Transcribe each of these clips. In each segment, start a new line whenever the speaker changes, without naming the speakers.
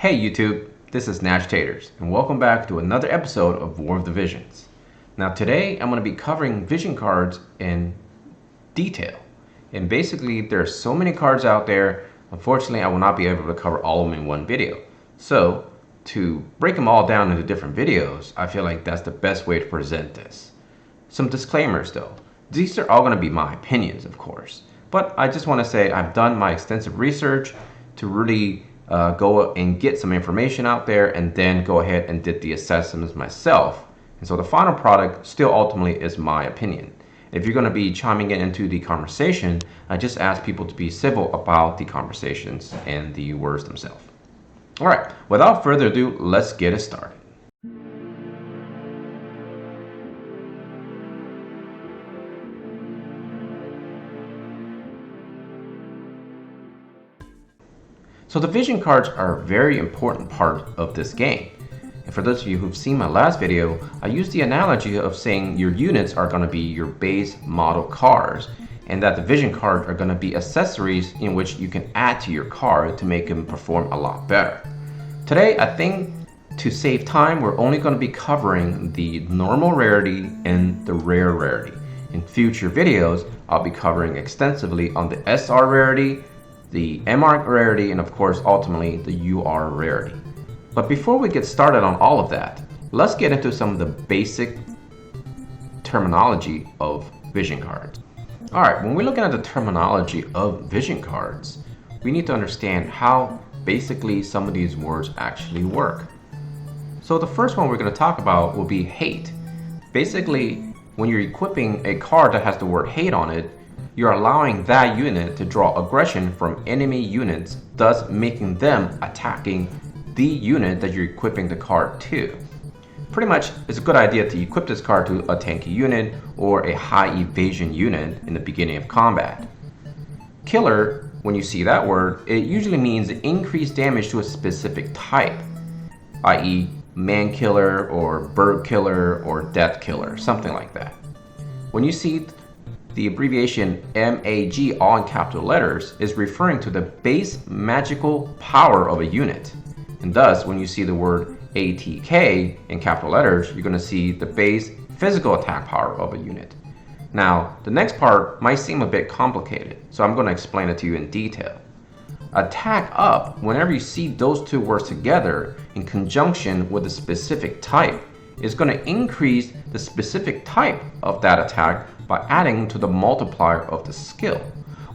Hey YouTube, this is Nashtaters, and welcome back to another episode of War of the Visions. Now today I'm going to be covering vision cards in detail. And basically there's so many cards out there, unfortunately I will not be able to cover all of them in one video. So to break them all down into different videos, I feel like that's the best way to present this. Some disclaimers though. These are all going to be my opinions, of course. But I just want to say I've done my extensive research to really go and get some information out there and then go ahead and did the assessments myself. And so the final product still ultimately is my opinion. If you're going to be chiming in into the conversation, I just ask people to be civil about the conversations and the words themselves. All right, without further ado, let's get it started. So the vision cards are a very important part of this game. And for those of you who've seen my last video, I used the analogy of saying your units are going to be your base model cards, and that the vision cards are going to be accessories in which you can add to your card to make them perform a lot better. Today, I think to save time, we're only going to be covering the normal rarity and the rare rarity. In future videos, I'll be covering extensively on the SR rarity, the MR rarity, and of course ultimately the UR rarity. But before we get started on all of that, let's get into some of the basic terminology of vision cards. Alright, when we're looking at the terminology of vision cards, we need to understand how basically some of these words actually work. So the first one we're going to talk about will be hate. Basically, when you're equipping a card that has the word hate on it, you're allowing that unit to draw aggression from enemy units, thus making them attacking the unit that you're equipping the card to. Pretty much, it's a good idea to equip this card to a tanky unit or a high evasion unit in the beginning of combat. Killer, when you see that word, it usually means increased damage to a specific type, i.e. man killer or bird killer or death killer, something like that. When you see the abbreviation MAG all in capital letters is referring to the base magical power of a unit. And thus, when you see the word ATK in capital letters, you're going to see the base physical attack power of a unit. Now, the next part might seem a bit complicated, so I'm going to explain it to you in detail. Attack up, whenever you see those two words together in conjunction with a specific type, is going to increase the specific type of that attack by adding to the multiplier of the skill.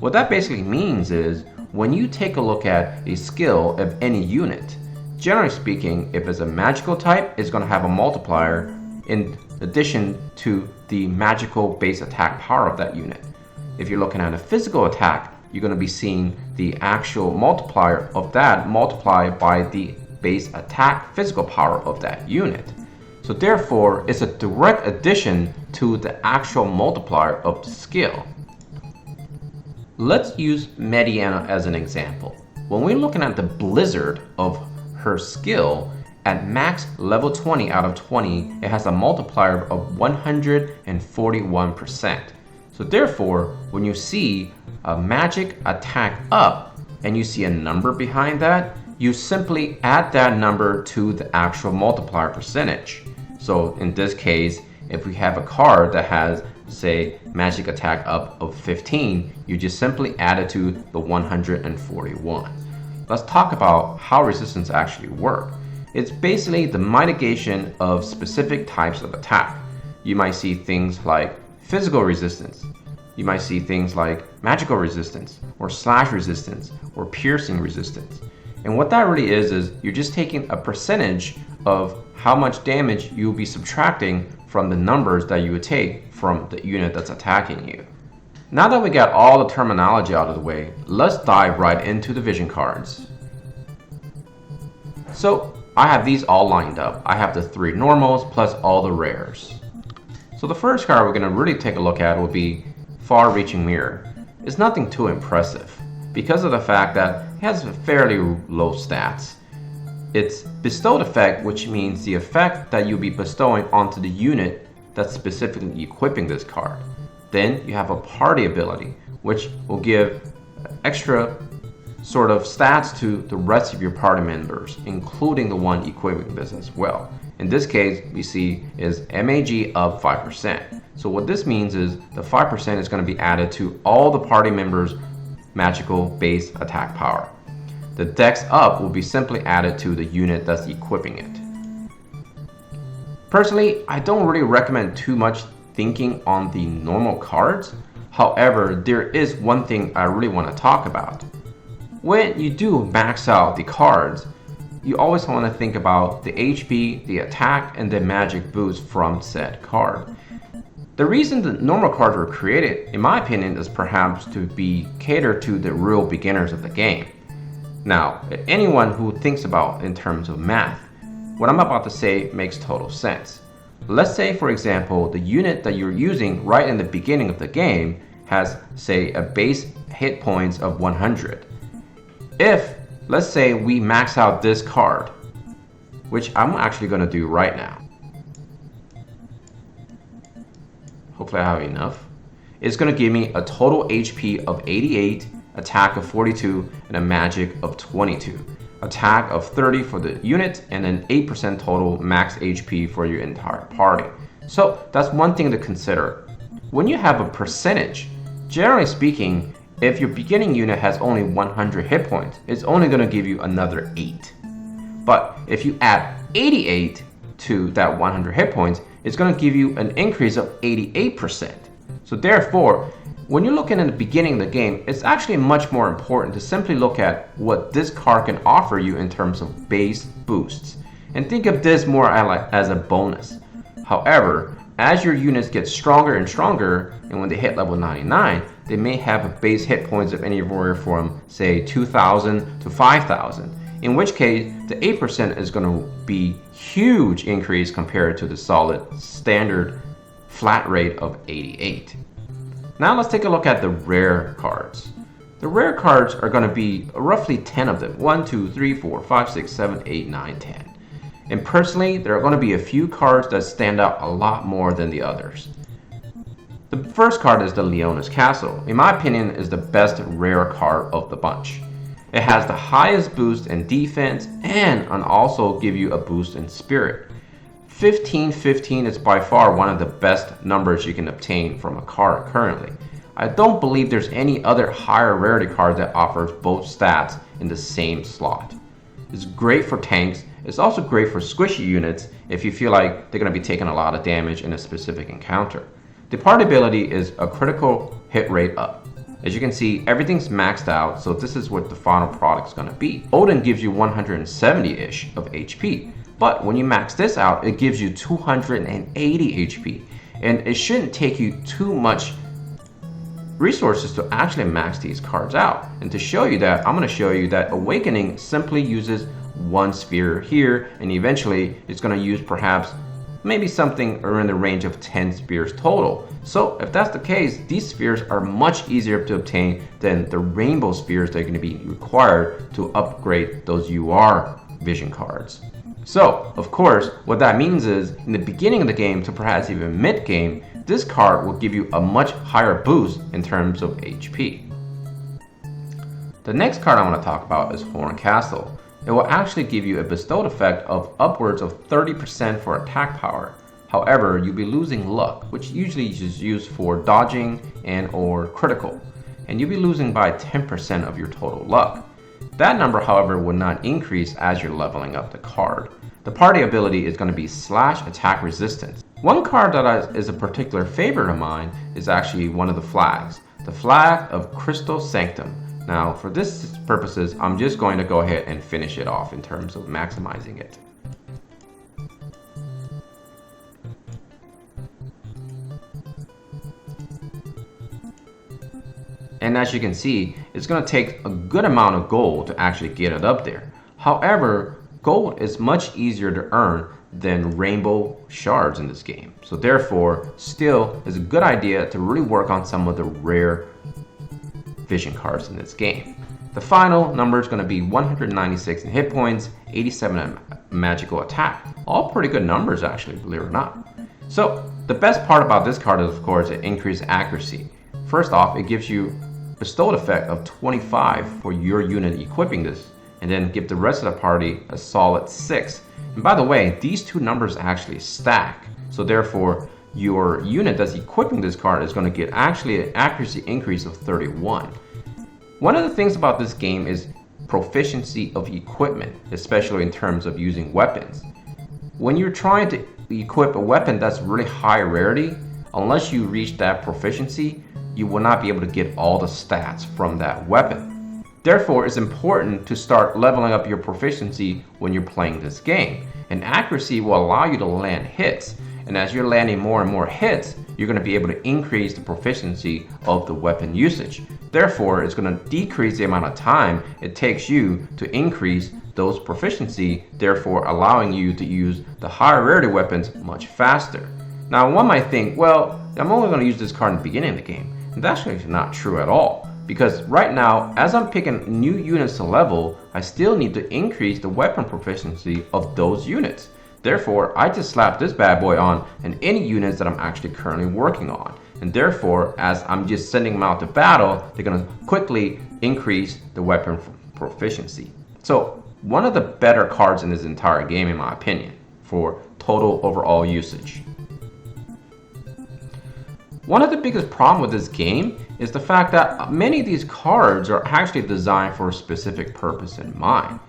What that basically means is when you take a look at a skill of any unit, generally speaking, if it's a magical type, it's going to have a multiplier in addition to the magical base attack power of that unit. If you're looking at a physical attack, you're going to be seeing the actual multiplier of that multiplied by the base attack physical power of that unit. So therefore, it's a direct addition to the actual multiplier of the skill. Let's use Mediana as an example. When we're looking at the blizzard of her skill, at max level 20 out of 20, it has a multiplier of 141%. So therefore, when you see a magic attack up and you see a number behind that, you simply add that number to the actual multiplier percentage. So in this case, if we have a card that has, say, magic attack up of 15, you just simply add it to the 141. Let's talk about how resistance actually work. It's basically the mitigation of specific types of attack. You might see things like physical resistance. You might see things like magical resistance or slash resistance or piercing resistance. And what that really is you're just taking a percentage of how much damage you'll be subtracting from the numbers that you would take from the unit that's attacking you. Now that we got all the terminology out of the way, let's dive right into the vision cards. So I have these all lined up. I have the 3 normals plus all the rares. So the first card we're going to really take a look at will be Far-Reaching Mirror. It's nothing too impressive because of the fact that it has fairly low stats. It's bestowed effect, which means the effect that you'll be bestowing onto the unit that's specifically equipping this card. Then you have a party ability, which will give extra sort of stats to the rest of your party members, including the one equipping this as well. In this case, we see is MAG up 5%. So what this means is the 5% is going to be added to all the party members' magical base attack power. The dex up will be simply added to the unit that's equipping it. Personally, I don't really recommend too much thinking on the normal cards. However, there is one thing I really want to talk about. When you do max out the cards, you always want to think about the HP, the attack, and the magic boost from said card. The reason the normal cards were created, in my opinion, is perhaps to be catered to the real beginners of the game. Now, anyone who thinks about in terms of math, what I'm about to say makes total sense. Let's say, for example, the unit that you're using right in the beginning of the game has, say, a base hit points of 100. If, let's say, we max out this card, which I'm actually going to do right now. Hopefully I have enough. It's going to give me a total HP of 88, attack of 42, and a magic of 22. Attack of 30 for the unit, and an 8% total max HP for your entire party. So that's one thing to consider. When you have a percentage, generally speaking, if your beginning unit has only 100 hit points, it's only going to give you another 8. But if you add 88 to that 100 hit points, it's going to give you an increase of 88%. So therefore, when you're looking at the beginning of the game, it's actually much more important to simply look at what this card can offer you in terms of base boosts. And think of this more as a bonus. However, as your units get stronger and stronger, and when they hit level 99, they may have a base hit points of anywhere from, say, 2,000 to 5,000. In which case, the 8% is going to be huge increase compared to the solid standard flat rate of 88. Now let's take a look at the rare cards. The rare cards are going to be roughly 10 of them. 1, 2, 3, 4, 5, 6, 7, 8, 9, 10. And personally, there are going to be a few cards that stand out a lot more than the others. The first card is the Leona's Castle. In my opinion, is the best rare card of the bunch. It has the highest boost in defense and also give you a boost in spirit. 1515 is by far one of the best numbers you can obtain from a card currently. I don't believe there's any other higher rarity card that offers both stats in the same slot. It's great for tanks. It's also great for squishy units if you feel like they're going to be taking a lot of damage in a specific encounter. The party ability is a critical hit rate up. As you can see, everything's maxed out, so this is what the final product is going to be. Odin gives you 170-ish of HP, but when you max this out, it gives you 280 HP, and it shouldn't take you too much resources to actually max these cards out. And to show you that, I'm going to show you that Awakening simply uses one sphere here, and eventually it's going to use perhaps maybe something around the range of 10 spheres total. So if that's the case, these spheres are much easier to obtain than the rainbow spheres that are going to be required to upgrade those UR vision cards. So, of course, what that means is in the beginning of the game to perhaps even mid-game, this card will give you a much higher boost in terms of HP. The next card I want to talk about is Horn Castle. It will actually give you a bestowed effect of upwards of 30% for attack power. However, you'll be losing luck, which usually is used for dodging and or critical, and you'll be losing by 10% of your total luck. That number, however, will not increase as you're leveling up the card. The party ability is going to be slash attack resistance. One card that is a particular favorite of mine is actually one of the flags, the flag of Crystal Sanctum. Now, for this purposes, I'm just going to go ahead and finish it off in terms of maximizing it. And as you can see, it's going to take a good amount of gold to actually get it up there. However, gold is much easier to earn than rainbow shards in this game. So therefore, still is a good idea to really work on some of the rare vision cards in this game. The final number is going to be 196 in hit points, 87 in magical attack. All pretty good numbers actually, believe it or not. So the best part about this card is, of course, it increased accuracy. First off, it gives you bestowed effect of 25 for your unit equipping this, and then give the rest of the party a solid 6. And by the way, these two numbers actually stack, so therefore your unit that's equipping this card is going to get actually an accuracy increase of 31. One of the things about this game is proficiency of equipment, especially in terms of using weapons. When you're trying to equip a weapon that's really high rarity, unless you reach that proficiency, you will not be able to get all the stats from that weapon. Therefore, it's important to start leveling up your proficiency when you're playing this game. And accuracy will allow you to land hits. And as you're landing more and more hits, you're going to be able to increase the proficiency of the weapon usage. Therefore, it's going to decrease the amount of time it takes you to increase those proficiency, therefore allowing you to use the higher rarity weapons much faster. Now, one might think, well, I'm only going to use this card in the beginning of the game. And that's actually not true at all. Because right now, as I'm picking new units to level, I still need to increase the weapon proficiency of those units. Therefore, I just slap this bad boy on and any units that I'm actually currently working on. And therefore, as I'm just sending them out to battle, they're going to quickly increase the weapon proficiency. So, one of the better cards in this entire game, in my opinion, for total overall usage. One of the biggest problems with this game is the fact that many of these cards are actually designed for a specific purpose in mind.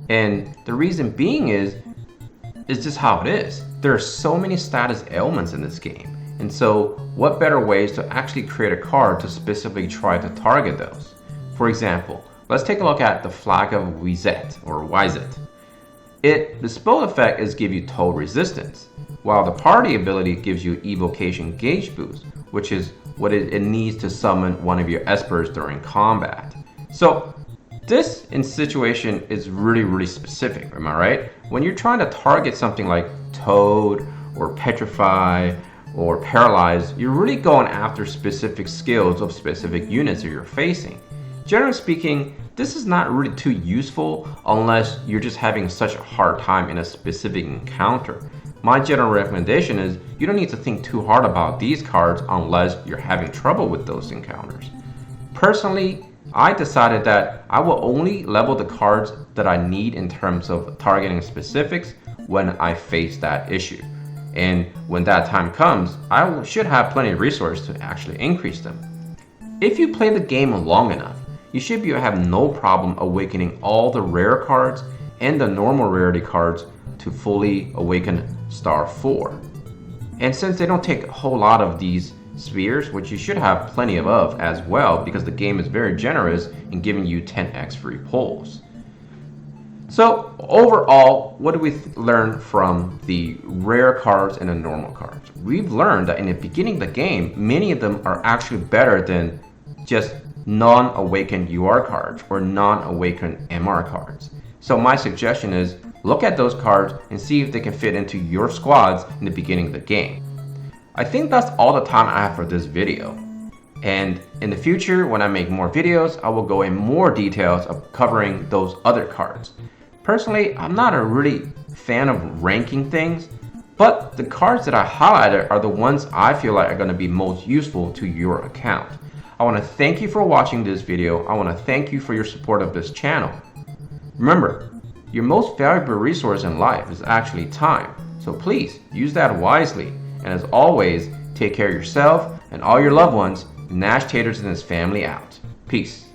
And the reason being is just how it is. There are so many status elements in this game. And so what better ways to actually create a card to specifically try to target those? For example, let's take a look at the Flag of Wizet or Wizet. The spell effect is give you total resistance, while the party ability gives you evocation gauge boost, which is what it needs to summon one of your espers during combat. So this in situation is really specific, am I right? When you're trying to target something like Toad or Petrify or Paralyze, you're really going after specific skills of specific units that you're facing. Generally speaking, this is not really too useful unless you're just having such a hard time in a specific encounter. My general recommendation is you don't need to think too hard about these cards unless you're having trouble with those encounters. Personally, I decided that I will only level the cards that I need in terms of targeting specifics when I face that issue. And when that time comes, I should have plenty of resources to actually increase them. If you play the game long enough, you should have no problem awakening all the rare cards and the normal rarity cards to fully awaken Star 4. And since they don't take a whole lot of these spheres, which you should have plenty of as well, because the game is very generous in giving you 10x free pulls. So overall, what do we learn from the rare cards and the normal cards? We've learned that in the beginning of the game, many of them are actually better than just non-awakened UR cards or non-awakened MR cards. So my suggestion is look at those cards and see if they can fit into your squads in the beginning of the game. I think that's all the time I have for this video. And in the future, when I make more videos, I will go in more details of covering those other cards. Personally, I'm not a really fan of ranking things, but the cards that I highlighted are the ones I feel like are going to be most useful to your account. I want to thank you for watching this video. I want to thank you for your support of this channel. Remember, your most valuable resource in life is actually time. So please use that wisely. And as always, take care of yourself and all your loved ones. Nashtaters and his family out. Peace.